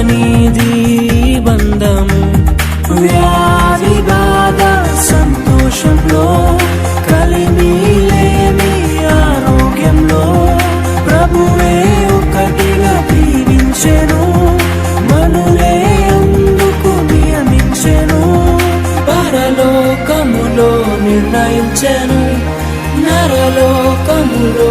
నీది బంధము. వ్యాధి బాధ సంతోషంలో కలిమి లేని ఆరోగ్యంలో ప్రభువే ఒకటిగా దీవించెను, మనులే అందుకు నియమించెను. పరలోకములో నిర్ణయించెను, నరలోకములో